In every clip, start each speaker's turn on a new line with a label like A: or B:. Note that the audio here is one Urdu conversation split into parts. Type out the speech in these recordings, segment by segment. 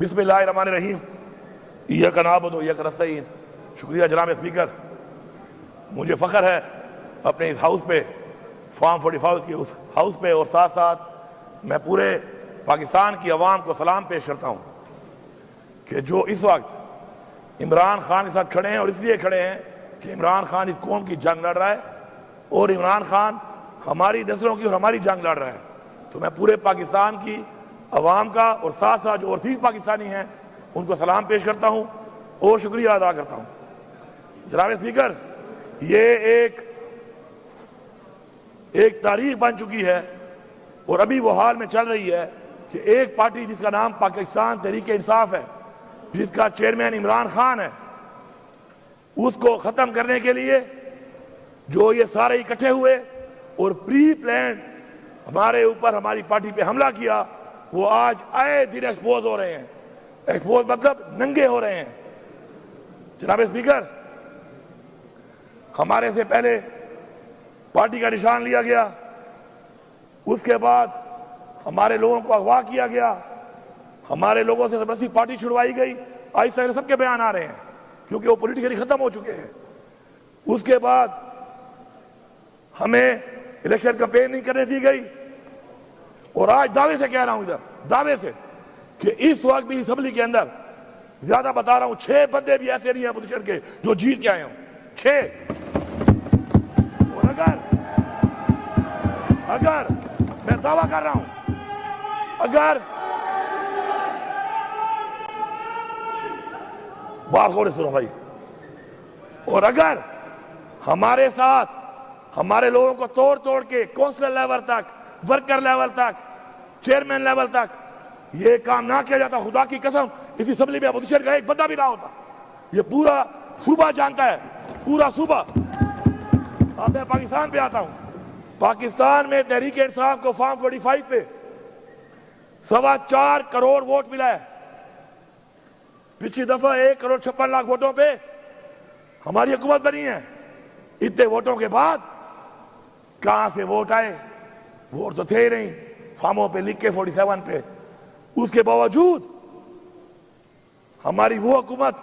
A: بسم اللہ الرحمن الرحیم ایاک نعبد و ایاک نستعین۔ شکریہ جناب اسپیکر، مجھے فخر ہے اپنے اس ہاؤس پہ، فارم 45 کی اس ہاؤس پہ، اور ساتھ ساتھ میں پورے پاکستان کی عوام کو سلام پیش کرتا ہوں کہ جو اس وقت عمران خان کے ساتھ کھڑے ہیں، اور اس لیے کھڑے ہیں کہ عمران خان اس قوم کی جنگ لڑ رہا ہے اور عمران خان ہماری نسلوں کی اور ہماری جنگ لڑ رہا ہے، تو میں پورے پاکستان کی عوام کا اور ساتھ ساتھ جو اوورسیز پاکستانی ہیں ان کو سلام پیش کرتا ہوں اور شکریہ ادا کرتا ہوں۔ جناب اسپیکر، یہ ایک تاریخ بن چکی ہے اور ابھی وہ حال میں چل رہی ہے کہ ایک پارٹی جس کا نام پاکستان تحریک انصاف ہے، جس کا چیئرمین عمران خان ہے، اس کو ختم کرنے کے لیے جو یہ سارے اکٹھے ہوئے اور پری پلانڈ ہمارے اوپر ہماری پارٹی پہ حملہ کیا، وہ آج آئے دن ایکسپوز ہو رہے ہیں۔ ایکسپوز مطلب ننگے ہو رہے ہیں۔ جناب اسپیکر، ہمارے سے پہلے پارٹی کا نشان لیا گیا، اس کے بعد ہمارے لوگوں کو اغوا کیا گیا، ہمارے لوگوں سے زبردستی پارٹی چھڑوائی گئی۔ آہستہ سب کے بیان آ رہے ہیں کیونکہ وہ پولیٹیکلی ختم ہو چکے ہیں۔ اس کے بعد ہمیں الیکشن کمپین نہیں کرنے دی گئی، اور آج دعوے سے کہہ رہا ہوں، ادھر دعوے سے، کہ اس وقت بھی اسمبلی کے اندر زیادہ بتا رہا ہوں 6 بندے بھی ایسے نہیں ہیں اپوزیشن کے جو جیت کے آئے ہوں، 6۔ اور اگر میں دعویٰ کر رہا ہوں، اگر بات غور سے سنو بھائی، اور اگر ہمارے ساتھ ہمارے لوگوں کو توڑ توڑ کے کونسلر لیول تک، ورکر لیول تک، چیئرمین لیول تک یہ کام نہ کیا جاتا، خدا کی قسم اس اسمبلی میں اپوزیشن کا ایک بندہ بھی نہ ہوتا۔ یہ پورا صوبہ جانتا ہے، پورا صوبہ۔ اب میں پاکستان پہ آتا ہوں۔ پاکستان میں تحریک انصاف کو فارم 45 پہ 4.25 کروڑ ووٹ ملا ہے۔ پچھلی دفعہ 1.56 کروڑ ووٹوں پہ ہماری حکومت بنی ہے۔ اتنے ووٹوں کے بعد کہاں سے ووٹ آئے؟ ووٹ تو تھے ہی نہیں، فارموں پہ لکھ کے 47 پہ۔ اس کے باوجود ہماری وہ حکومت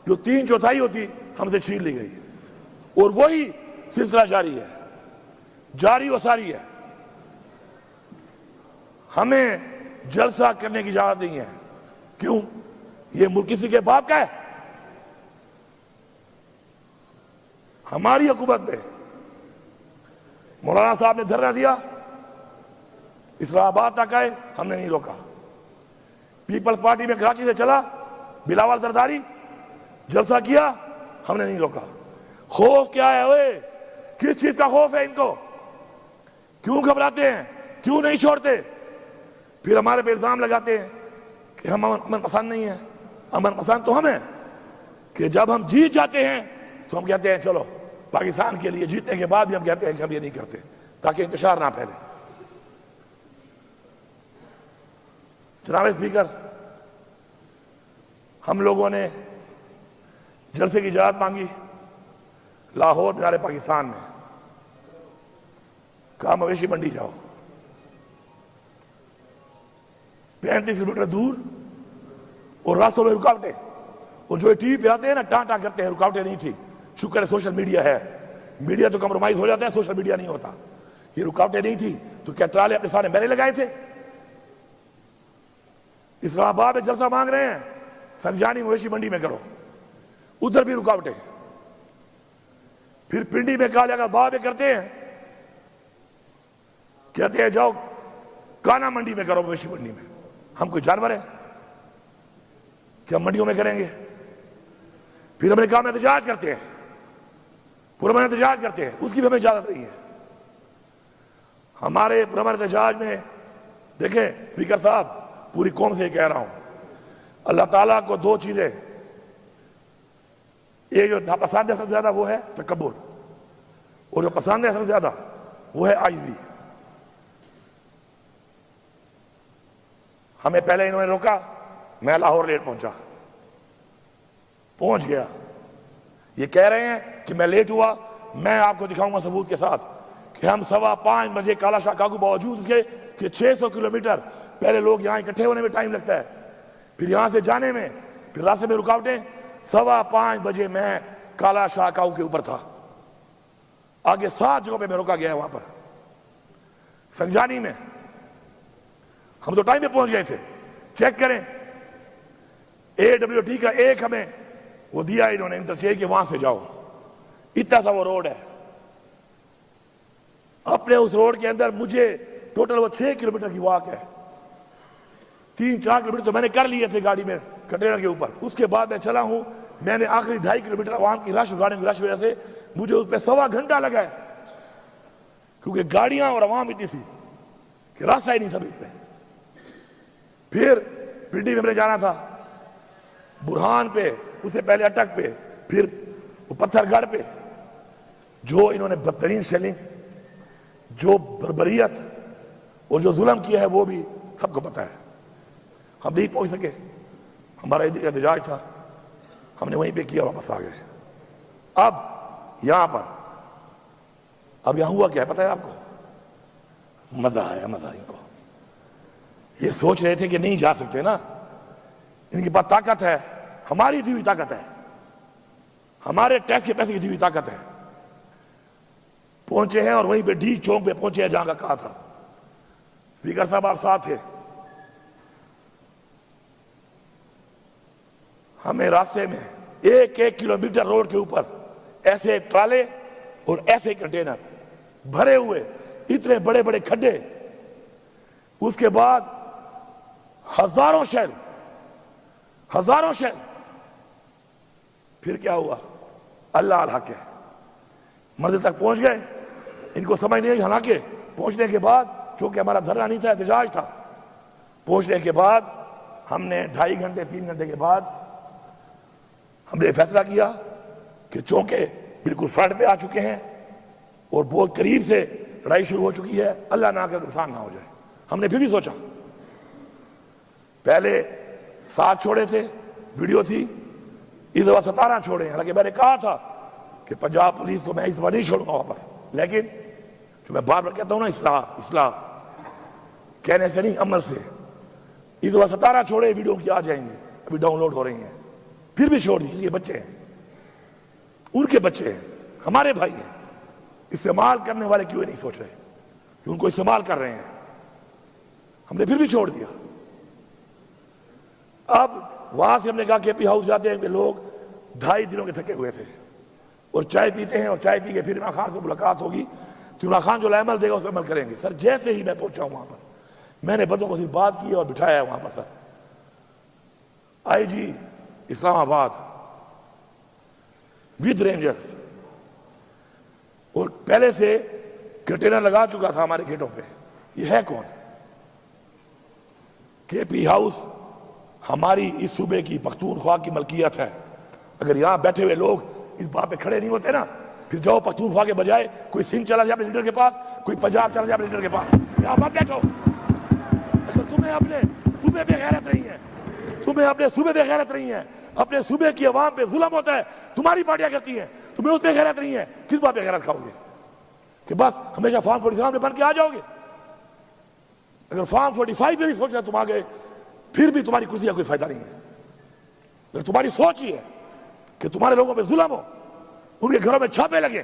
A: جو 3/4 ہوتی ہم سے چھین لی گئی، اور وہی سلسلہ جاری ہے، جاری و ساری ہے۔ ہمیں جلسہ کرنے کی اجازت نہیں ہے۔ کیوں؟ یہ ملک کسی کے باپ کا ہے؟ ہماری حکومت میں مولانا صاحب نے دھرنا دیا، اسلام آباد تک آئے، ہم نے نہیں روکا۔ پیپلز پارٹی میں کراچی سے چلا، بلاول زرداری جلسہ کیا، ہم نے نہیں روکا۔ خوف کیا ہے؟ اوئے کس چیز کا خوف ہے ان کو؟ کیوں گھبراتے ہیں؟ کیوں نہیں چھوڑتے؟ پھر ہمارے پہ الزام لگاتے ہیں کہ ہم امن پسند نہیں ہیں۔ امن پسند تو ہم ہیں کہ جب ہم جیت جاتے ہیں تو ہم کہتے ہیں چلو پاکستان کے لیے، جیتنے کے بعد بھی ہم کہتے ہیں کہ ہم یہ نہیں کرتے تاکہ انتشار نہ پھیلے۔ جناب اسپیکر، ہم لوگوں نے جلسے کی اجازت مانگی لاہور مینار پاکستان میں، کہا مویشی منڈی جاؤ، 35 کلومیٹر دور، اور راستوں میں رکاوٹیں، اور جو ٹی وی پہ آتے ہیں نا ٹانٹا کرتے ہیں، رکاوٹیں نہیں تھی۔ شکر ہے سوشل میڈیا ہے، میڈیا تو کمپرومائز ہو جاتا ہے، سوشل میڈیا نہیں ہوتا۔ یہ رکاوٹیں نہیں تھی تو کیا ٹرالے اپنے سامنے میرے لگائے تھے؟ اسلام آباد میں جلسہ مانگ رہے ہیں، سنجانی مویشی منڈی میں کرو، ادھر بھی رکاوٹیں۔ پھر پنڈی میں کہا جائے باب میں کرتے ہیں، کہتے ہیں جاؤ کانا منڈی میں کرو، مویشی منڈی میں۔ ہم کوئی جانور ہیں کہ ہم منڈیوں میں کریں گے؟ پھر ہم نے کہا ہم احتجاج کرتے ہیں، پرامن احتجاج کرتے ہیں، اس کی بھی ہمیں اجازت نہیں ہے۔ ہمارے پرامن احتجاج میں دیکھیں اسپیکر صاحب، پوری قوم سے کہہ رہا ہوں، اللہ تعالیٰ کو 2 چیزیں، ایک جو ناپسند ہے سب سے زیادہ وہ ہے تکبر، اور جو پسند ہے سب سے زیادہ وہ ہے عاجزی۔ ہمیں پہلے انہوں نے روکا، میں لاہور لیٹ پہنچ گیا۔ یہ کہہ رہے ہیں کہ میں لیٹ ہوا، میں آپ کو دکھاؤں گا ثبوت کے ساتھ کہ ہم 5:15 بجے کالا شاہ کاغو باوجود اس کے کہ 600 کلومیٹر پہلے لوگ یہاں اکٹھے ہونے میں ٹائم لگتا ہے، پھر یہاں سے جانے میں پھر راستے میں رکاوٹیں. 5:15 بجے میں کالا شاہ کاؤ کے اوپر تھا. آگے 7 جگہوں پہ میں روکا گیا ہے. وہاں پر سنجانی میں ہم تو ٹائم پہ پہنچ گئے تھے. چیک کریں AWT کا ایک ہمیں وہ دیا انہوں نے انٹرچینج کہ وہاں سے جاؤ. اتنا سا وہ روڈ ہے. اپنے اس روڈ کے اندر مجھے ٹوٹل وہ 6 کلومیٹر کی واک ہے. 3-4 کلومیٹر تو میں نے کر لیے تھے گاڑی میں کنٹینر کے اوپر. اس کے بعد میں چلا ہوں. میں نے آخری 2.5 کلومیٹر عوام کی رش گاڑیوں کی رش وجہ سے مجھے اس پہ 1.25 گھنٹہ لگا ہے, کیونکہ گاڑیاں اور عوام اتنی تھی کہ راستہ ہی نہیں تھا بیچ میں. پھر پنڈی میں جانا تھا, برہان پہ, اس سے پہلے اٹک پہ, پھر وہ پتھر گڑھ پہ. جو انہوں نے بدترین شیلنگ, جو بربریت اور جو ظلم کیا ہے وہ بھی سب کو پتا ہے. ہم نہیں پہنچ سکے, ہمارا احتجاج تھا, ہم نے وہیں پہ کیا, واپس آ گئے. اب یہاں پر اب یہاں ہوا کیا ہے پتہ ہے آپ کو؟ مزہ آیا, مزہ ان کو. یہ سوچ رہے تھے کہ نہیں جا سکتے نا, ان کے پاس طاقت ہے, ہماری دی ہوئی طاقت ہے, ہمارے ٹیکس کے پیسے کی دی ہوئی طاقت ہے. پہنچے ہیں اور وہیں پہ ڈی چوک پہ پہنچے ہیں جہاں کا کہا تھا. اسپیکر صاحب آپ ساتھ تھے. ہمیں راستے میں 1 کلومیٹر روڈ کے اوپر ایسے ٹرالے اور ایسے کنٹینر بھرے ہوئے, اتنے بڑے بڑے کھڈے, اس کے بعد ہزاروں شیل. پھر کیا ہوا؟ اللہ الحق ہے. منزل تک پہنچ گئے. ان کو سمجھ نہیں آئی. حالانکہ پہنچنے کے بعد, چونکہ ہمارا دھرنا نہیں تھا, احتجاج تھا, پہنچنے کے بعد ہم نے 2.5 گھنٹے 3 گھنٹے کے بعد ہم نے فیصلہ کیا کہ چونکہ بالکل فرنٹ پہ آ چکے ہیں اور بہت قریب سے لڑائی شروع ہو چکی ہے, اللہ نہ کرے نقصان نہ ہو جائے. ہم نے پھر بھی سوچا, پہلے 7 چھوڑے تھے, ویڈیو تھی, اس دفعہ 17 چھوڑے. حالانکہ میں نے کہا تھا کہ پنجاب پولیس کو میں اس دفعہ نہیں چھوڑوں گا واپس, لیکن جو میں بار بار کہتا ہوں نا, اصلاح کہنے سے نہیں, عمل سے. اس دفعہ 17 چھوڑے, ویڈیو کی آ جائیں گے, ابھی ڈاؤن لوڈ ہو رہی ہیں. پھر بھی چھوڑ دی, کیونکہ یہ بچے ہیں, ان کے بچے ہیں, ہمارے بھائی ہیں. استعمال کرنے والے کیوں نہیں سوچ رہے کہ ان کو استعمال کر رہے ہیں؟ ہم نے پھر بھی چھوڑ دیا. اب وہاں سے ہم نے کہا کہ پی ہاؤس جاتے ہیں کہ لوگ 2.5 دنوں کے تھکے ہوئے تھے اور چائے پیتے ہیں, اور چائے پی کے پھر عمران خان سے ملاقات ہوگی تو عمران خان جو عمل دے گا اس پہ عمل کریں گے. سر جیسے ہی میں پہنچا ہوں وہاں پر, میں نے بندوں کو صرف بات کی اور بٹھایا ہے وہاں پر. سر IG اسلام آباد ود رینجرز, اور پہلے سے کنٹینر لگا چکا تھا ہمارے گیٹوں پہ. یہ ہے کون؟ کے پی ہاؤس ہماری اس صوبے کی پختونخوا کی ملکیت ہے. اگر یہاں بیٹھے ہوئے لوگ اس بات پہ کھڑے نہیں ہوتے نا, پھر جاؤ پختونخوا کے بجائے کوئی سندھ چلا جائے اپنے لیڈر کے پاس, کوئی پنجاب چلا جائے اپنے لیڈر کے پاس. یہاں مت بیٹھو. اگر تمہیں اپنے صوبے پہ غیرت نہیں ہے, تمہیں اپنے صوبے پہ غیرت نہیں ہے, اپنے صوبے کی عوام پہ ظلم ہوتا ہے, تمہاری پارٹیاں کرتی ہیں, تمہیں اس پہ غیرت نہیں ہے, کس بات پہ غیرت کھاؤ گے؟ کہ بس ہمیشہ فارم 45 میں بن کے آ جاؤ گے؟ اگر فارم 45 پہ بھی سوچنا تم آ گئے, پھر بھی تمہاری کرسی کا کوئی فائدہ نہیں ہے. اگر تمہاری سوچ ہی ہے کہ تمہارے لوگوں پہ ظلم ہو, ان کے گھروں میں چھاپے لگے,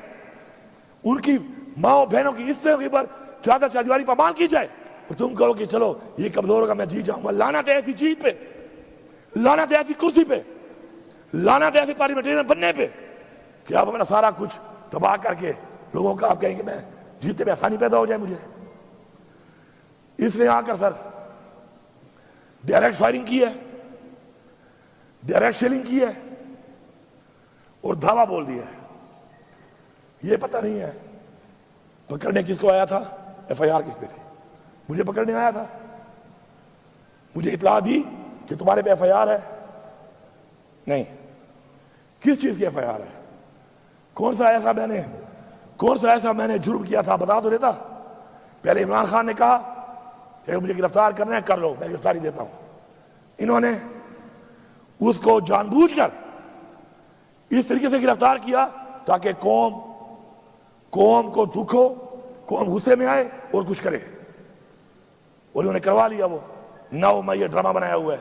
A: ان کی ماں بہنوں کی عزتوں کے اوپر چادر چاردیواری پامال کی جائے, اور تم کہو کہ چلو یہ کمزور ہوگا میں جیت جاؤں گا. لعنت ہے ایسی چیز پہ, لعنت ہے ایسی کرسی پہ, لعنت ہے ایسی پارلیمنٹرین بننے پہ کہ آپ اپنا سارا کچھ تباہ کر کے لوگوں کا آپ کہیں کہ میں جیتے میں آسانی پیدا ہو جائے مجھے. اس نے آ کر سر ڈائریکٹ فائرنگ کی ہے, ڈائریکٹ شیلنگ کی ہے, اور دھاوا بول دیا ہے. یہ پتہ نہیں ہے پکڑنے کس کو آیا تھا, FIR کس پہ تھی. مجھے پکڑنے آیا تھا, مجھے اطلاع دی کہ تمہارے پہ FIR ہے. نہیں, کس چیز کی FIR ہے؟ کون سا ایسا میں نے جرم کیا تھا بتا تو دیتا. پہلے عمران خان نے کہا کہ مجھے گرفتار کرنا ہے, کر لو, میں گرفتاری دیتا ہوں. انہوں نے اس کو جان بوجھ کر اس طریقے سے گرفتار کیا تاکہ قوم کو دکھ ہو, قوم غصے میں آئے اور کچھ کرے, اور انہوں نے کروا لیا. وہ 9 مئی یہ ڈرامہ بنایا ہوا ہے.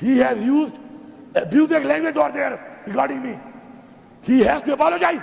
A: He has used abusive language over there regarding me. He has to apologize.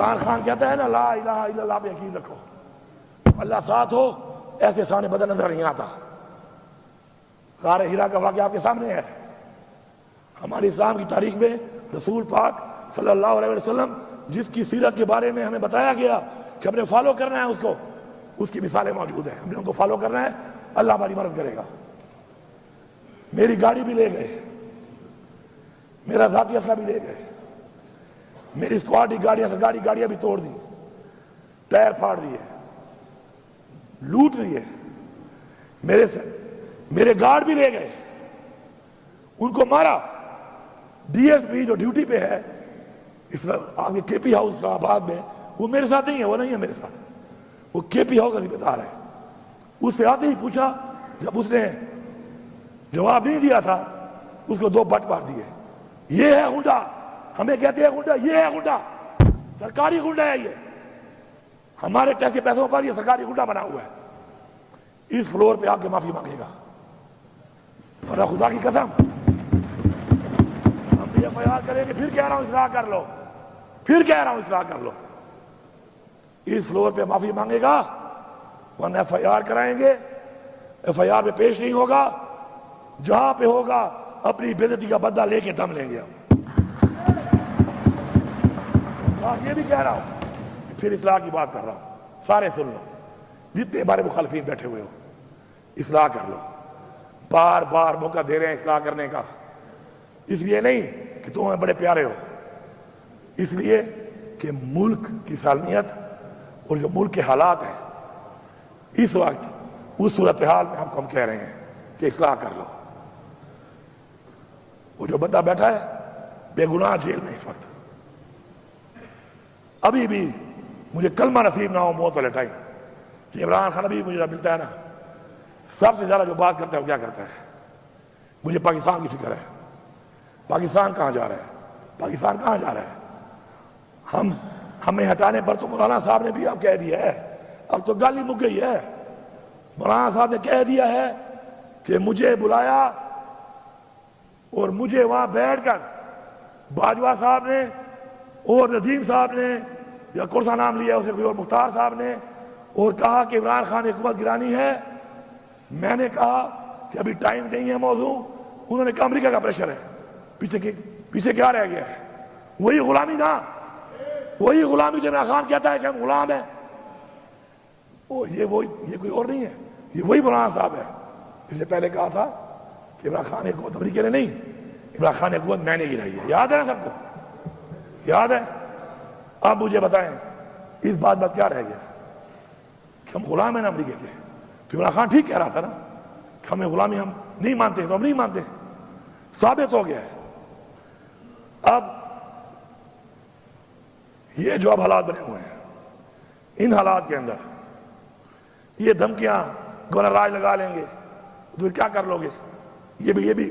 A: Imran Khan کہتا ہے نا لا الہ الا اللہ پہ یقین رکھو، اللہ ساتھ ہو، ایسے سامنے بدل نظر نہیں آتا۔ غار ہیرا کا واقعہ آپ کے سامنے ہے۔ ہماری اسلام کی تاریخ میں رسول پاک صلی اللہ علیہ وسلم جس کی سیرت کے بارے میں ہمیں بتایا گیا کہ ہم نے فالو کرنا ہے اس کو، اس کی مثالیں موجود ہیں، ہم نے ان کو فالو کرنا ہے، اللہ ہماری مدد کرے گا۔ میری گاڑی بھی لے گئے، میرا ذاتی اسلحہ بھی لے گئے، میری اسکواڈ گاڑیاں بھی توڑ دی، ٹائر پھاڑ دیے، لوٹ لیے، میرے گارڈ بھی لے گئے، ان کو مارا۔ ڈی ایس پی جو ڈیوٹی پہ ہے اس آگے کے پی ہاؤس کا آباد میں، وہ میرے ساتھ نہیں ہے، وہ نہیں ہے میرے ساتھ، وہ کے پی ہاؤس کا ذمہ دار ہے۔ اس سے آتے ہی پوچھا، جب اس نے جواب نہیں دیا تھا اس کو 2 بٹ مار دیے۔ یہ ہے غنڈا، ہمیں کہتے ہیں غنڈا، یہ ہے غنڈا، سرکاری غنڈا ہے، یہ ہمارے ٹیکس کے پیسوں پر یہ سرکاری غنڈا بنا ہوا ہے۔ اس فلور پہ آ کے معافی مانگے گا، ورنہ خدا کی قسم ہم بھی ایف آئی آر کریں گے، پھر کہہ رہا ہوں اصلاح کر لو، پھر کہہ رہا ہوں اصلاح کر لو۔ اس فلور پہ معافی مانگے گا، ورنہ ایف آئی آر کرائیں گے، ایف آئی آر پہ پیش نہیں ہوگا، جہاں پہ ہوگا اپنی بے عزتی کا بدلہ لے کے دم لیں گے ہم۔ یہ بھی کہہ رہا ہوں، پھر اصلاح کی بات کر رہا ہوں، سارے سن لو، جتنے ہمارے مخالفین بیٹھے ہوئے ہو، اصلاح کر لو۔ بار بار موقع دے رہے ہیں اصلاح کرنے کا، اس لیے نہیں کہ تم ہمیں بڑے پیارے ہو، اس لیے کہ ملک کی سالمیت اور جو ملک کے حالات ہیں اس وقت، اس صورتحال میں ہم کہہ رہے ہیں کہ اصلاح کر لو۔ وہ جو بندہ بیٹھا ہے بے گناہ جیل میں اس وقت، ابھی بھی مجھے کلمہ نصیب نہ ہو موت والے ٹائم کہ عمران خان ابھی مجھے ملتا ہے نا، سب سے زیادہ جو بات کرتا ہے وہ کیا کرتا ہے؟ مجھے پاکستان کی فکر ہے، پاکستان کہاں جا رہا ہے، پاکستان کہاں جا رہا ہے؟ ہمیں ہٹانے پر تو مولانا صاحب نے بھی اب کہہ دیا ہے، اب تو گالی مک گئی ہے، مولانا صاحب نے کہہ دیا ہے کہ مجھے بلایا اور مجھے وہاں بیٹھ کر باجوہ صاحب نے اور ندیم صاحب نے یا کون سا نام لیا اسے کوئی اور مختار صاحب نے، اور کہا کہ عمران خان حکومت گرانی ہے۔ میں نے کہا کہ ابھی ٹائم نہیں ہے موضوع، انہوں نے کہا امریکہ کا پریشر ہے، پیچھے کیا رہ گیا ہے؟ وہی غلامی نا، وہی غلامی جو عمران خان کہتا ہے کہ ہم غلام ہیں، یہ کوئی اور نہیں ہے، یہ وہی مولانا صاحب ہے۔ اس نے پہلے کہا تھا کہ عمران خان حکومت امریکہ نے نہیں، عمران خان حکومت میں نے گرائی ہے، یاد ہے نا سب کو؟ یاد ہے؟ اب مجھے بتائیں اس بات کیا رہ گیا کہ ہم غلام ہیں نا امریکہ کے؟ تو عمران خان ٹھیک کہہ رہا تھا نا کہ ہمیں غلامی ہم نہیں مانتے، تو ہم نہیں مانتے، ثابت ہو گیا ہے۔ اب یہ جو اب حالات بنے ہوئے ہیں، ان حالات کے اندر یہ دھمکیاں گورنر راج لگا لیں گے تو پھر کیا کر لو گے؟ یہ بھی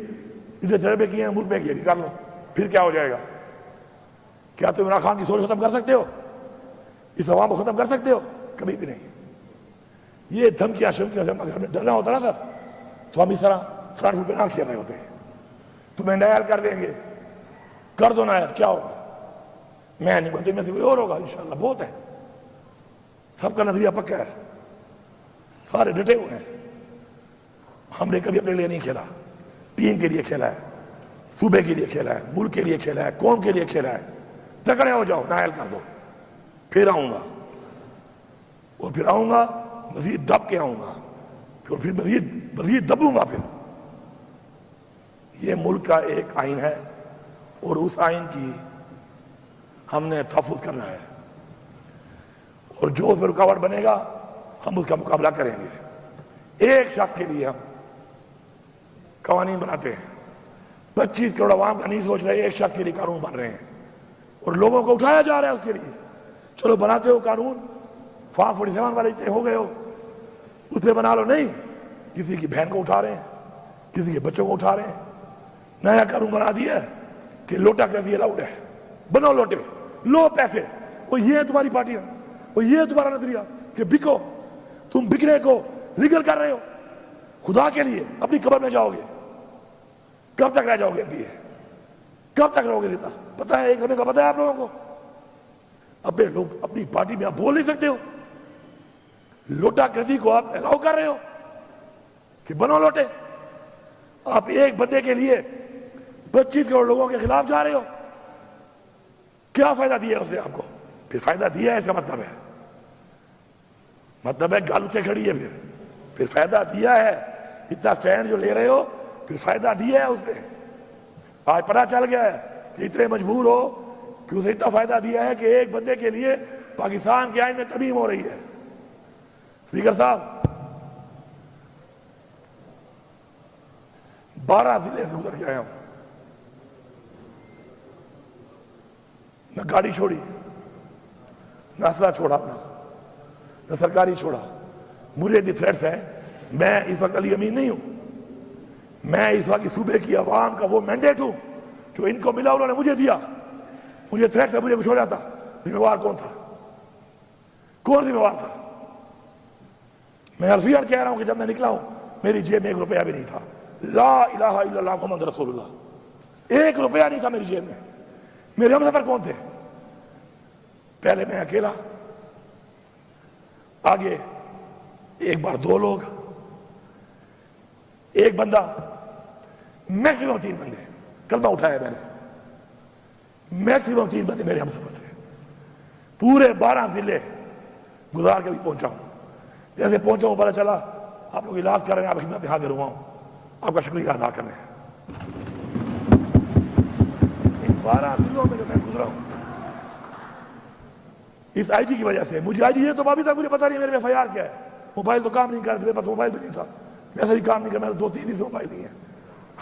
A: ادھر تجربے کیے ہیں، ملک میں کیے، کر لو، پھر کیا ہو جائے گا؟ کیا تم عمران خان کی سوچ ختم کر سکتے ہو؟ اس عوام کو ختم کر سکتے ہو؟ کبھی بھی نہیں۔ یہ دھمکیاں شمکیاں سے اگر ہمیں ڈرنا ہوتا نا سر، تو ہم اس طرح فرنٹ فٹ پہ نہ کھیل رہے ہوتے ہیں۔ تمہیں نائل کر دیں گے، کر دو نائل، کیا ہوگا؟ میں نہیں بولتے، میں سے کوئی اور ہوگا انشاءاللہ، بہت ہے، سب کا نظریہ پکا ہے، سارے ڈٹے ہوئے ہیں۔ ہم نے کبھی اپنے لیے نہیں کھیلا، ٹیم کے لیے کھیلا ہے، صوبے کے لیے کھیلا ہے، ملک کے لیے کھیلا ہے، قوم کے لیے کھیلا ہے۔ تکڑے ہو جاؤ، نائل کر دو، پھر آؤں گا، اور پھر آؤں گا مزید دب کے آؤں گا، پھر مزید دبوں گا۔ پھر یہ ملک کا ایک آئین ہے، اور اس آئین کی ہم نے تحفظ کرنا ہے، اور جو اس میں رکاوٹ بنے گا ہم اس کا مقابلہ کریں گے۔ ایک شخص کے لیے ہم قوانین بناتے ہیں، 25 کروڑ عوام کا نہیں سوچ رہے، ایک شخص کے لیے قانون بن رہے ہیں، اور لوگوں کو اٹھایا جا رہا ہے اس کے لیے۔ چلو بناتے ہو قانون، فارم 47 والے ہو گئے ہو، اس پہ بنا لو، نہیں، کسی کی بہن کو اٹھا رہے ہیں، کسی کے بچوں کو اٹھا رہے ہیں۔ نیا قانون بنا دیا ہے کہ لوٹا کیسی الاؤڈ ہے، بنو لوٹے، لو پیسے، وہ یہ ہے تمہاری پارٹی، وہ یہ ہے تمہارا نظریہ کہ بکو، تم بکنے کو لیگل کر رہے ہو۔ خدا کے لیے اپنی قبر میں جاؤ گے، کب تک رہ جاؤ گے؟ کب تک رہو گے زندہ؟ پتہ ہے ایک لمحے کا پتہ ہے آپ لوگوں کو؟ اپنے لوگ اپنی پارٹی میں آپ بول نہیں سکتے ہو؟ لوٹاکریسی کو آپ الاؤ کر رہے ہو کہ بنو لوٹے. آپ ایک بندے کے لیے 25 کروڑ لوگوں کے خلاف جا رہے ہو. کیا فائدہ دیا ہے اس نے آپ کو؟ پھر فائدہ دیا ہے اس کا مطلب ہے گال اٹھے کھڑی ہے. پھر فائدہ دیا ہے. اتنا سٹینڈ جو لے رہے ہو پھر فائدہ دیا ہے اس نے. آج پتہ چل گیا ہے کہ اتنے مجبور ہو کہ اسے اتنا فائدہ دیا ہے کہ ایک بندے کے لیے پاکستان کے آئین میں ترمیم ہو رہی ہے. اسپیکر صاحب 12 ضلع سے گزر کے آیا ہوں. نہ گاڑی چھوڑی، نہ اسلحہ چھوڑا اپنا، نہ سرکاری چھوڑا. مجھے دی تھریٹس ہے. میں اس وقت علی امین نہیں ہوں. میں اس وقت صوبے کی عوام کا وہ مینڈیٹ ہوں جو ان کو ملا، انہوں نے مجھے دیا. مجھے تھریٹس ہے، مجھے کچھ ہو جاتا. ذمہ وار کون تھا؟ کون ذمہ وار تھا؟ میں عرفیان کہہ رہا ہوں کہ جب میں نکلا ہوں میری جیب میں 1 روپیہ بھی نہیں تھا. لا الہ الا اللہ محمد رسول اللہ. 1 روپیہ نہیں تھا میری جیب میں. میرے ہم سفر کون تھے؟ پہلے میں اکیلا، آگے ایک بار 2 لوگ، ایک بندہ، میکسیمم 3 بندے. کلمہ اٹھایا میں نے. میکسیمم 3 بندے میرے ہم سفر تھے. پورے 12 ضلع گزار کے بھی پہنچا ہوں. جیسے پہنچا ہوں پتہ چلا آپ لوگ علاج کر رہے ہیں، آپ خدمت میں حاضر ہوا ہوں. آپ کا شکریہ ادا کرنے ہیں. ان 12 ضلعوں میں جو میں گزرا ہوں اس آئی جی کی وجہ سے. مجھے آئی جی یہ تو ابھی تک مجھے پتا نہیں میرے میں FIR کیا ہے. موبائل تو کام نہیں کر، میرے پاس موبائل بھی نہیں تھا. ویسے بھی کام نہیں کر، میں 2-3 دن سے موبائل نہیں ہے.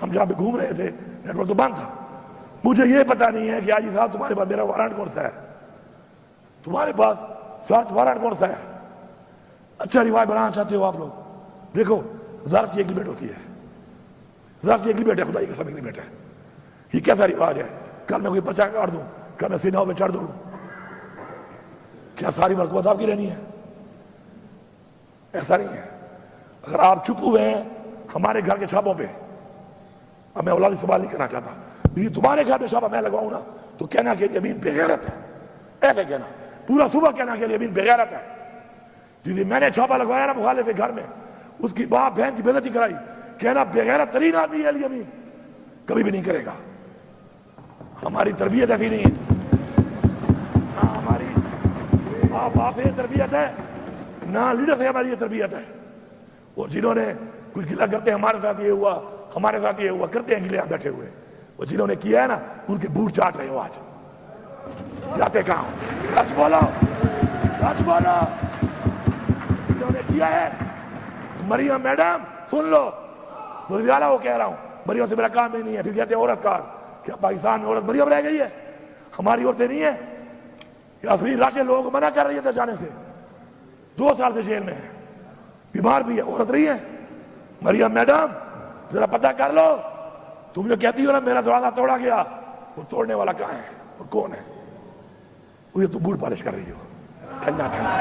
A: ہم جہاں پہ گھوم رہے تھے نیٹ ورک تو بند تھا. مجھے یہ پتا نہیں ہے کہ آئی جی صاحب تمہارے پاس میرا وارنٹ کون سا ہے، تمہارے پاس سرچ وارنٹ کون سا ہے. اچھا روایت بنانا چاہتے ہو آپ لوگ؟ دیکھو ظرف کی ایک لمٹ ہوتی ہے. ظرف کی ایک لمٹ ہے، خدائی قسم ایک لمٹ ہے. یہ کیسا رواج ہے؟ کل میں کوئی پرچہ کاٹ دوں، کل میں سیناؤں میں چڑھ دوں، کیا ساری مرتبہ آپ کی رہنی ہے؟ ایسا نہیں ہے. اگر آپ چھپ ہوئے ہیں ہمارے گھر کے چھاپوں پہ، اب میں اولادی سوال نہیں کرنا چاہتا، لیکن تمہارے گھر پہ چھاپا میں لگواؤں نا تو کہنا کہ امین بے غیرت ہے. ایسے کہنا پورا صبح کہنا کہ امین بے غیرت ہے. جس میں نے چھاپا لگوایا نا مخالف کے گھر میں، اس کی باپ بہن کی بے عزتی کرائی، کہنا بے غیرت ترین آدمی ہے علی امین. کبھی بھی نہیں کرے گا. ہماری تربیت ایسی نہیں ہے. نہ ہماری باپ سے تربیت ہے، نہ لیڈر سے ہماری یہ تربیت ہے. اور جنہوں نے کچھ گلا کرتے ہیں ہمارے ساتھ یہ ہوا، ہمارے ساتھ یہ ہوا، کرتے ہیں گلے آپ بیٹھے ہوئے. اور جنہوں نے کیا ہے نا ان کے بوٹ چاٹ رہے ہو. آج جاتے کہاں ہو؟ سچ بولو، سچ بولو. جنہوں نے کیا ہے، مریم میڈم سن لو، وزیر اعلیٰ وہ کہہ رہا ہوں، مریم سے میرا کام ہی نہیں ہے. پھر کہتے ہیں عورت کار. کیا پاکستان میں عورت مریم رہ گئی ہے؟ ہماری عورتیں نہیں ہیں. افرین راشد لوگوں کو منع کر رہی ہے ادھر جانے سے. 2 سال سے جیل میں ہے، بیمار بھی ہے. عورت رہی ہے مریم میڈم؟ ذرا پتہ کر لو. تم جو کہتی ہو نا میرا دروازہ توڑا گیا، وہ توڑنے والا کہاں ہے اور کون ہے؟ وہ یہ تو بوٹ پالش کر رہی ہو. ٹھنڈا ٹھنڈا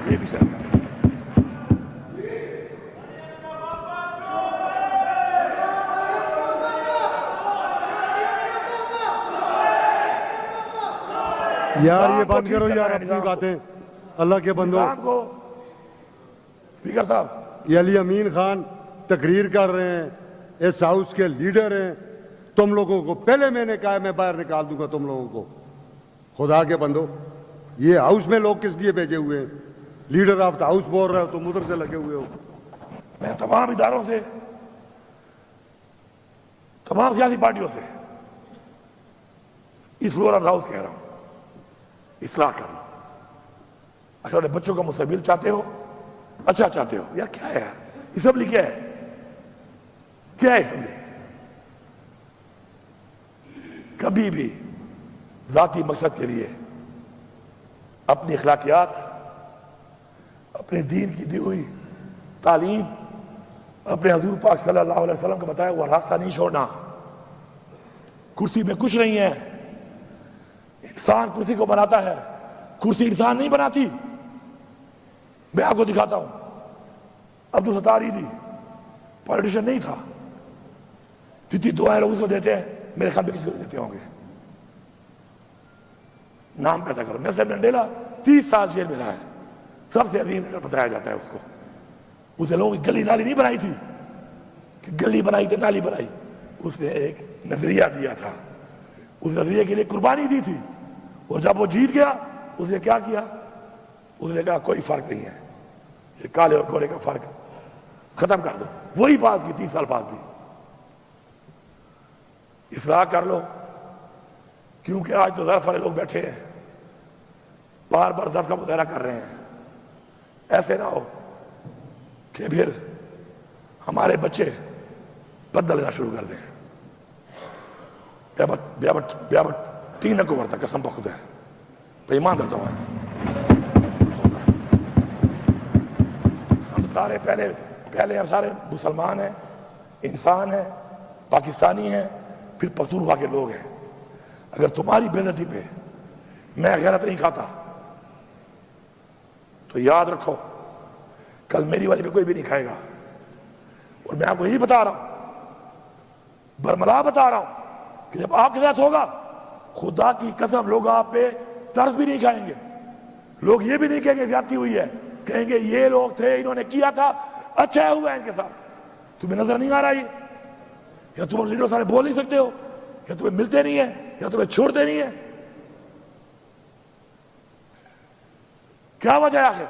A: یہ بھی شاید
B: یار یہ بند کرو یار اپنی باتیں. اللہ کے بندو،
A: اسپیکر صاحب
B: یہ علی امین خان تقریر کر رہے ہیں، اس ہاؤس کے لیڈر ہیں. تم لوگوں کو پہلے میں نے کہا میں باہر نکال دوں گا تم لوگوں کو. خدا کے بندو، یہ ہاؤس میں لوگ کس لیے بھیجے ہوئے ہیں؟ لیڈر آف دا ہاؤس بول رہے ہو، تم ادھر سے لگے ہوئے ہو.
A: میں تمام اداروں سے، تمام سیاسی پارٹیوں سے اس فلور آف ہاؤس کہہ رہا ہوں، اصلاح کر لو. اگر بچوں کا مستقبل چاہتے ہو، اچھا چاہتے ہو. یار کیا ہے یار اسمبلی؟ کیا ہے؟ کیا ہے اسمبلی؟ کبھی بھی ذاتی مقصد کے لیے اپنی اخلاقیات، اپنے دین کی دی ہوئی تعلیم، اپنے حضور پاک صلی اللہ علیہ وسلم کا بتایا وہ راستہ نہیں چھوڑنا. کرسی میں کچھ نہیں ہے. انسان کرسی کو بناتا ہے، کرسی انسان نہیں بناتی. میں آپ کو دکھاتا ہوں. عبدالستار ایدھی پولیٹیشن نہیں تھا. جتنی دعائیں لوگ اس کو دیتے ہیں میرے خیال میں کسی کو دیتے ہوں گے. نام پیدا کرو. نیلسن منڈیلا 30 سال جیل میں رہا ہے, سب سے عظیم لیڈر بتایا جاتا ہے اس کو. اسے لوگوں کی گلی نالی نہیں بنائی تھی کہ گلی بنائی تو نالی بنائی, اس نے ایک نظریہ دیا تھا, اس نظریے کے لیے قربانی دی تھی, اور جب وہ جیت گیا اس نے کیا کیا؟ اس نے کہا کوئی فرق نہیں ہے, یہ کالے اور گورے کا فرق ختم کر دو. وہی بات کی 30 سال بعد بھی. اصلاح کر لو, کیونکہ آج تو ضعف والے لوگ بیٹھے ہیں, بار بار ضعف کا مظاہرہ کر رہے ہیں. ایسے نہ ہو کہ پھر ہمارے بچے بدل لینا شروع کر دیں. بیابٹ تین کو ورتا قسم پہ خدا ہے, پہ ایمان درتا ہوا ہے. ہم سارے پہلے ہم سارے مسلمان ہیں, انسان ہیں, پاکستانی ہیں, پھر پختونخوا کے لوگ ہیں. اگر تمہاری بے عزتی پہ میں غیرت نہیں کھاتا تو یاد رکھو کل میری والی پہ کوئی بھی نہیں کھائے گا. اور میں آپ کو یہی بتا رہا ہوں, برملا بتا رہا ہوں, کہ جب آپ کے ساتھ ہوگا خدا کی قسم لوگ آپ پہ ترس بھی نہیں کھائیں گے. لوگ یہ بھی نہیں کہیں گے زیادتی ہوئی ہے, کہیں گے یہ لوگ تھے انہوں نے کیا تھا, اچھا ہوا ہے ان کے ساتھ. تمہیں نظر نہیں آ رہا یہ, یا تم لیڈر سارے بول نہیں سکتے ہو, یا تمہیں ملتے نہیں ہیں, یا تمہیں چھوڑتے نہیں ہیں؟ کیا وجہ ہے آخر؟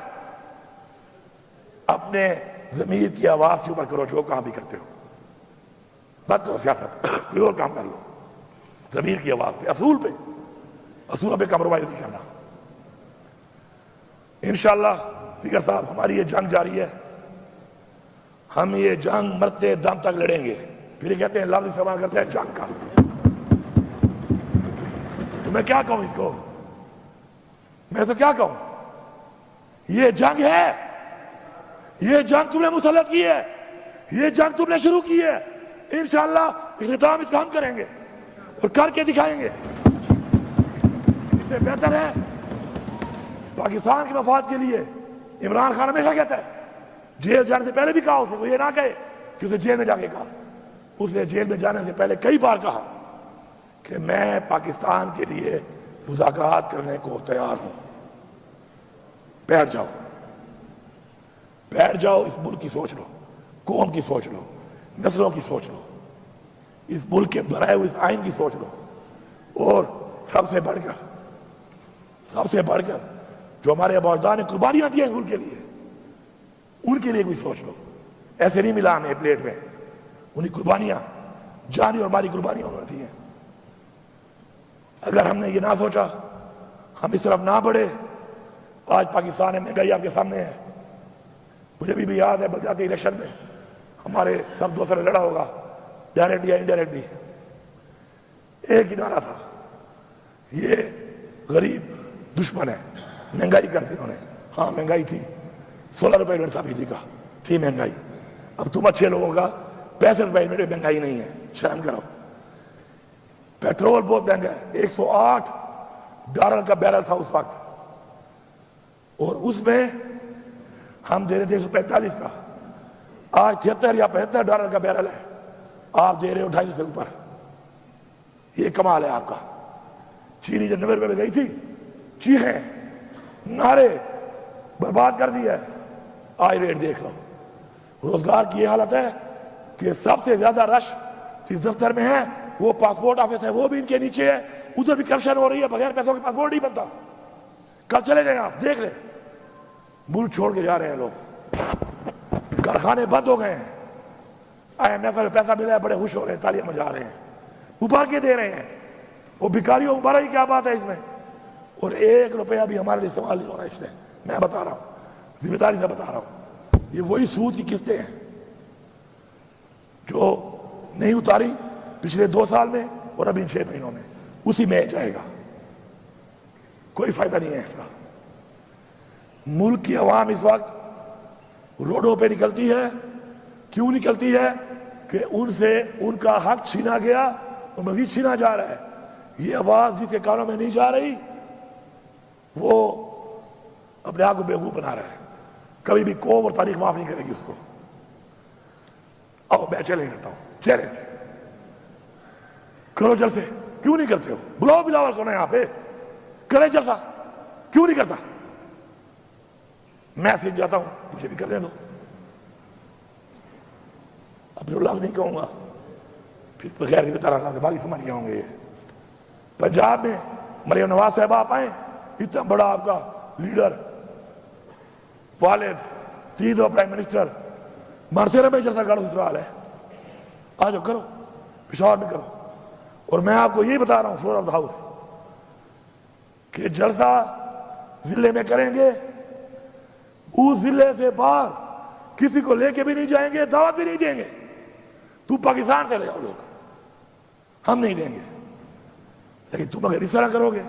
A: اپنے ضمیر کی آواز کے اوپر کرو جو کام بھی کرتے ہو. بات کرو سیاست, کوئی اور کام کر لو. ضمیر کی آواز پہ, اصول پہ, اصولوں پہ کمپرومائز نہیں کرنا. انشاءاللہ اسپیکر صاحب ہماری یہ جنگ جاری ہے, ہم یہ جنگ مرتے دم تک لڑیں گے. پھر یہ کہتے ہیں لفظ استعمال کرتے ہیں جنگ کا. تو میں کیا کہوں اس کو, میں تو کیا کہوں؟ یہ جنگ ہے, یہ جنگ تم نے مسلط کی ہے, یہ جنگ تم نے شروع کی ہے. انشاءاللہ اختتام اس کا ہم کریں گے اور کر کے دکھائیں گے. اس سے بہتر ہے پاکستان کے مفاد کے لیے. عمران خان ہمیشہ کہتا ہے, جیل جانے سے پہلے بھی کہا اس نے, وہ یہ نہ کہے کہ اسے جیل میں جا کے کہا. اس نے جیل میں جانے سے پہلے کئی بار کہا کہ میں پاکستان کے لیے مذاکرات کرنے کو تیار ہوں. بیٹھ جاؤ, بیٹھ جاؤ, اس ملک کی سوچ لو, قوم کی سوچ لو, نسلوں کی سوچ لو, اس ملک کے بنائے ہوئے اس آئین کی سوچ لو, اور سب سے بڑھ کر جو ہمارے اباؤجداد نے قربانیاں دی ہیں اس ملک کے لیے, ان کے لیے کوئی سوچ لو. ایسے نہیں ملا ہمیں پلیٹ میں, انہیں قربانیاں, جانی اور مالی قربانیاں انہوں نے دی ہیں. اگر ہم نے یہ نہ سوچا, ہم اس طرف نہ بڑھے, آج پاکستان میں مہنگائی آپ کے سامنے ہے. مجھے بھی یاد ہے بلدیاتی الیکشن میں ہمارے سب دوسرے لڑا ہوگا, ڈائریکٹ یا انڈائریکٹ بھی, ایک ہی نعرہ تھا, یہ غریب دشمن ہے, مہنگائی کر دی انہوں نے. ہاں مہنگائی تھی, 16 روپے یونٹ تھا بجلی کا, تھی مہنگائی. اب تم اچھے لوگوں کا 65 روپے یونٹ مہنگائی نہیں ہے, شرم کرو. پیٹرول بہت مہنگا ہے, 108 ڈالر کا بیرل تھا اس وقت, اور اس میں ہم دے رہے تھے 145 کا. آج 73 یا 75 ڈالر کا بیرل ہے, آپ دے رہے ہو 250 سے اوپر. یہ کمال ہے آپ کا. چینی جب 90 روپے میں گئی تھی, چیخیں, نعرے, برباد کر دیا ہے. آج ریٹ دیکھ لو. روزگار کی یہ حالت ہے کہ سب سے زیادہ رش جس دفتر میں ہے وہ پاسپورٹ آفس ہے, وہ بھی ان کے نیچے ہے. ادھر بھی کرپشن ہو رہی ہے, بغیر پیسوں کے پاسپورٹ نہیں بنتا. کل چلے جائیں آپ, دیکھ لیں, ملک چھوڑ کے جا رہے ہیں لوگ, کارخانے بند ہو گئے ہیں. IMF میں پیسہ ملا ہے, بڑے خوش ہو رہے ہیں, تالیاں بجا رہے ہیں, مبارکیں دے رہے ہیں. وہ بھکاریوں مبارک کی کیا بات ہے اس میں؟ اور 1 روپیہ بھی ہمارے لیے استعمال نہیں ہو رہا اس میں. میں بتا رہا ہوں, ذمہ داری سے بتا رہا ہوں, یہ وہی سود کی قسطیں ہیں جو نہیں اتاری پچھلے 2 سال میں اور ابھی 6 مہینوں میں, اسی میں جائے گا. کوئی فائدہ نہیں ہے اس کا. ملک کی عوام اس وقت روڈوں پہ نکلتی ہے. کیوں نکلتی ہے؟ کہ ان سے ان کا حق چھینا گیا اور مزید چھینا جا رہا ہے. یہ آواز جس کے کانوں میں نہیں جا رہی وہ اپنے آپ کو بیوقوف بنا رہا ہے. کبھی بھی قوم اور تاریخ معاف نہیں کرے گی اس کو. آؤ میں چیلنج کرتا ہوں, چیلنج. کرو جلسے، کیوں نہیں کرتے ہو؟ بلاؤ بلاول کو نا یہاں پہ، کرے جلسہ، کیوں نہیں کرتا؟ میں سیکھ جاتا ہوں، مجھے بھی کرنے دو، اپنے لفظ نہیں کہوں گا، پھر بغیر کی طرح اللہ سے باقی سمجھ گئے ہوں گے۔ پنجاب میں مریم نواز صاحب آپ آئیں، اتنا بڑا آپ کا لیڈر، والد، 3 دفعہ پرائم منسٹر، مرسے میں جلسہ کرو، سسرال ہے، آ جاؤ کرو، پشاور میں کرو۔ اور میں آپ کو یہی بتا رہا ہوں فلور آف دا ہاؤس کہ جلسہ ضلع میں کریں گے، اس ضلع سے باہر کسی کو لے کے بھی نہیں جائیں گے، دعوت بھی نہیں دیں گے۔ تو پاکستان سے لے آؤ لوگ، ہم نہیں دیں گے، لیکن تم اگر اس طرح کرو گے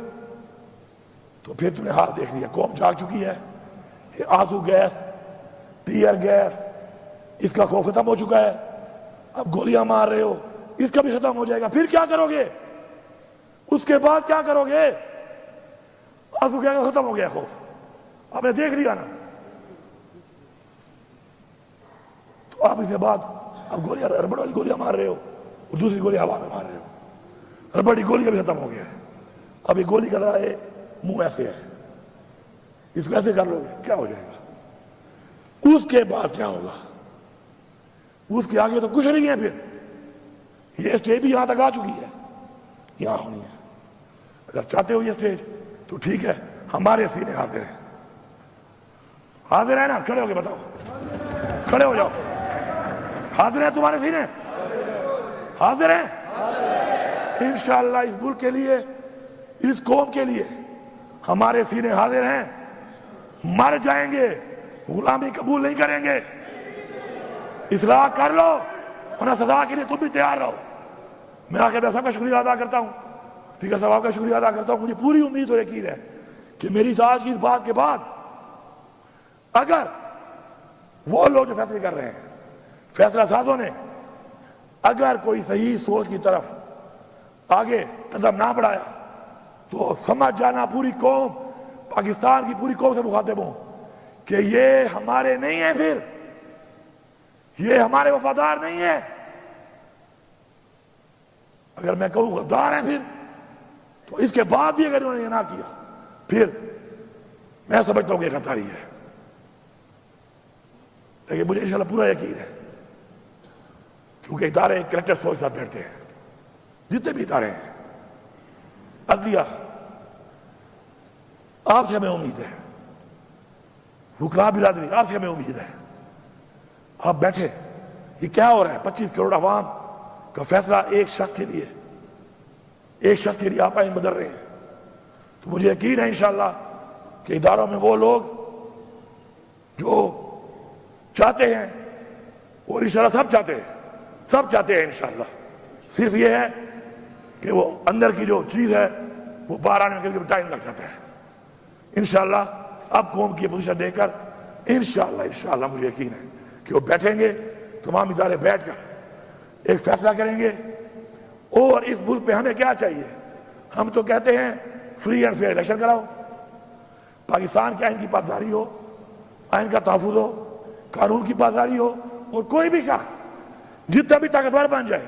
A: تو پھر تم نے حال دیکھ لیا، قوم جاگ چکی ہے۔ یہ آنسو گیس، ٹیئر گیس، اس کا خوف ختم ہو چکا ہے، اب گولیاں مار رہے ہو، اس کا بھی ختم ہو جائے گا، پھر کیا کرو گے؟ اس کے بعد کیا کرو گے؟ آنسو گیس کا ختم ہو گیا خوف، آپ نے دیکھ لیا نا، تو آپ اس کے بعد اب گولیاں، ربڑ والی گولیاں مار رہے ہو اور دوسری گولی ہوا میں مار رہے ہو، ربڑی گولی کا بھی ختم ہو گیا ہے، اب یہ گولی کا ذرا منہ ایسے ہے، اس کو ایسے کر لو گے کیا ہو جائے گا؟ اس کے بعد کیا ہوگا؟ اس کے آگے تو کچھ نہیں ہے، پھر یہ اسٹیج بھی یہاں تک آ چکی ہے، یہاں ہونی ہے۔ اگر چاہتے ہو یہ اسٹیج تو ٹھیک ہے، ہمارے سینے حاضر ہیں، حاضر ہے نا؟ کھڑے ہو کے بتاؤ، کھڑے ہو جاؤ، حاضر ہیں تمہارے سینے؟ حاضر ہیں انشاءاللہ؟ اس ملک کے لیے، اس قوم کے لیے ہمارے سینے حاضر ہیں، مر جائیں گے، غلامی قبول نہیں کریں گے۔ اصلاح کر لو ورنہ سزا کے لیے تم بھی تیار رہو۔ میں آخر میں سب کا شکریہ ادا کرتا ہوں، ٹھیک ہے صاحب کا شکریہ ادا کرتا ہوں۔ مجھے پوری امید اور یقین ہے کہ میری آج کی اس بات کے بعد اگر وہ لوگ جو فیصلے کر رہے ہیں، فیصلہ سازوں نے اگر کوئی صحیح سوچ کی طرف آگے قدم نہ بڑھایا تو سمجھ جانا پوری قوم، پاکستان کی پوری قوم سے مخاطب ہوں کہ یہ ہمارے نہیں ہیں، پھر یہ ہمارے وفادار نہیں ہیں۔ اگر میں کہوں غدار ہیں پھر، تو اس کے بعد بھی اگر انہوں نے یہ نہ کیا پھر میں سمجھتا ہوں کہ غداری ہے، لیکن مجھے انشاءاللہ پورا یقین ہے، کیونکہ ادارے کریکٹر سوچ ساتھ بیٹھتے ہیں، جتنے بھی ادارے ہیں، عدلیہ، آپ سے ہمیں امید ہے، حکام برادری آپ سے ہمیں امید ہے، آپ بیٹھے، یہ کیا ہو رہا ہے؟ 25 کروڑ عوام کا فیصلہ ایک شخص کے لیے، ایک شخص کے لیے آپ آئین بدل رہے ہیں، تو مجھے یقین ہے انشاءاللہ کہ اداروں میں وہ لوگ جو چاہتے ہیں، اور انشاءاللہ سب چاہتے ہیں، سب چاہتے ہیں انشاءاللہ، صرف یہ ہے کہ وہ اندر کی جو چیز ہے وہ باہر آنے میں ٹائم لگ جاتا ہے۔ انشاءاللہ اب قوم کی پوزیشن دے کر انشاءاللہ مجھے یقین ہے کہ وہ بیٹھیں گے، تمام ادارے بیٹھ کر ایک فیصلہ کریں گے۔ اور اس ملک پہ ہمیں کیا چاہیے؟ ہم تو کہتے ہیں فری اینڈ فیئر الیکشن کراؤ، پاکستان کے آئین کی پاسداری ہو، آئین کا تحفظ ہو، قانون کی پاسداری ہو، اور کوئی بھی شخص جتنا بھی طاقتور بن جائے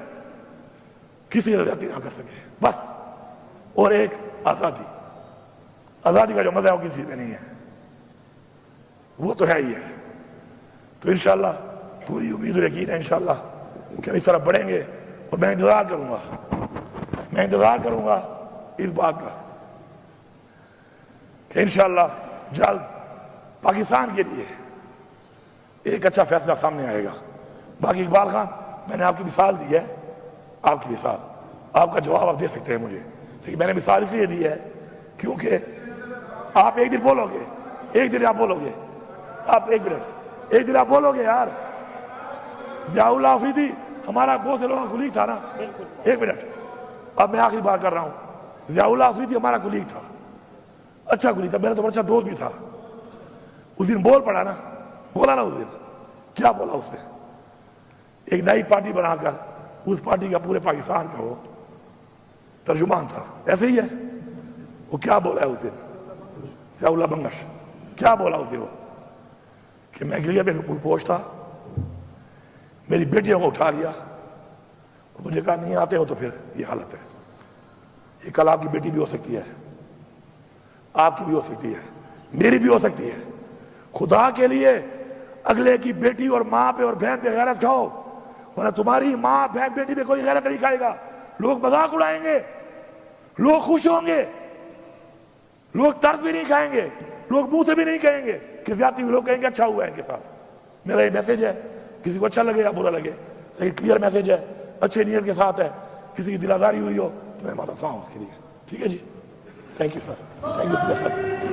A: کسی زیادتی نہ کر سکے، بس۔ اور ایک آزادی، آزادی کا جو مزہ ہے وہ کسی میں نہیں ہے، وہ تو ہے ہی ہے۔ تو انشاءاللہ پوری امید اور یقین ہے انشاءاللہ کہ ہم اس طرح بڑھیں گے، اور میں انتظار کروں گا اس بات کا کہ انشاءاللہ جلد پاکستان کے لیے ایک اچھا فیصلہ سامنے آئے گا۔ باقی اقبال خان، میں نے آپ کی مثال دی ہے، آپ کی مثال، آپ کا جواب آپ دے سکتے ہیں مجھے، لیکن میں نے مثال اس لیے دی ہے کیونکہ آپ ایک دن بولو گے، ایک دن آپ بولو گے، آپ ایک دن آپ بولو گے یار، ضیاء اللہ آفریدی ہمارا بہت سے لوگوں کا کلیگ تھا نا، ایک منٹ، اب میں آخری بات کر رہا ہوں، ضیاء اللہ آفریدی ہمارا کلیگ تھا، اچھا کلیگ تھا، میرا تو اچھا دوست بھی تھا، اس دن بولا نا اس دن کیا بولا اس نے؟ ایک نئی پارٹی بنا کر اس پارٹی کا پورے پاکستان کا وہ ترجمان تھا، ایسے ہی ہے، وہ کیا بولا ہے اس دن ضیاء اللہ بنگش؟ کیا بولا اس دن وہ کہ میں گلیئر پہ پوچھ تھا، میری بیٹیوں کو اٹھا لیا مجھے کہا نہیں آتے ہو تو پھر یہ حالت ہے. یہ کل آپ کی بیٹی بھی ہو سکتی ہے, آپ کی بھی ہو سکتی ہے, میری بھی ہو سکتی ہے. خدا کے لیے اگلے کی بیٹی اور ماں پہ اور بہن پہ غیرت کھاؤ, ورنہ تمہاری ماں بہن بیٹی پہ کوئی غیرت نہیں کھائے گا. لوگ مذاق اڑائیں گے, لوگ خوش ہوں گے, لوگ طرز بھی نہیں کھائیں گے, لوگ منہ سے بھی نہیں کہیں گے کہ زیادتی, لوگ کہیں گے اچھا ہوا ہے ان کے ساتھ. میرا یہ میسج ہے, کسی کو اچھا لگے یا برا لگے, لیکن کلیئر میسج ہے, اچھے نیت کے ساتھ ہے. کسی کی دل آزاری ہوئی ہو تو میں معذرت خواہ ہوں اس کے لیے. ٹھیک ہے جی, thank you sir, thank you sir.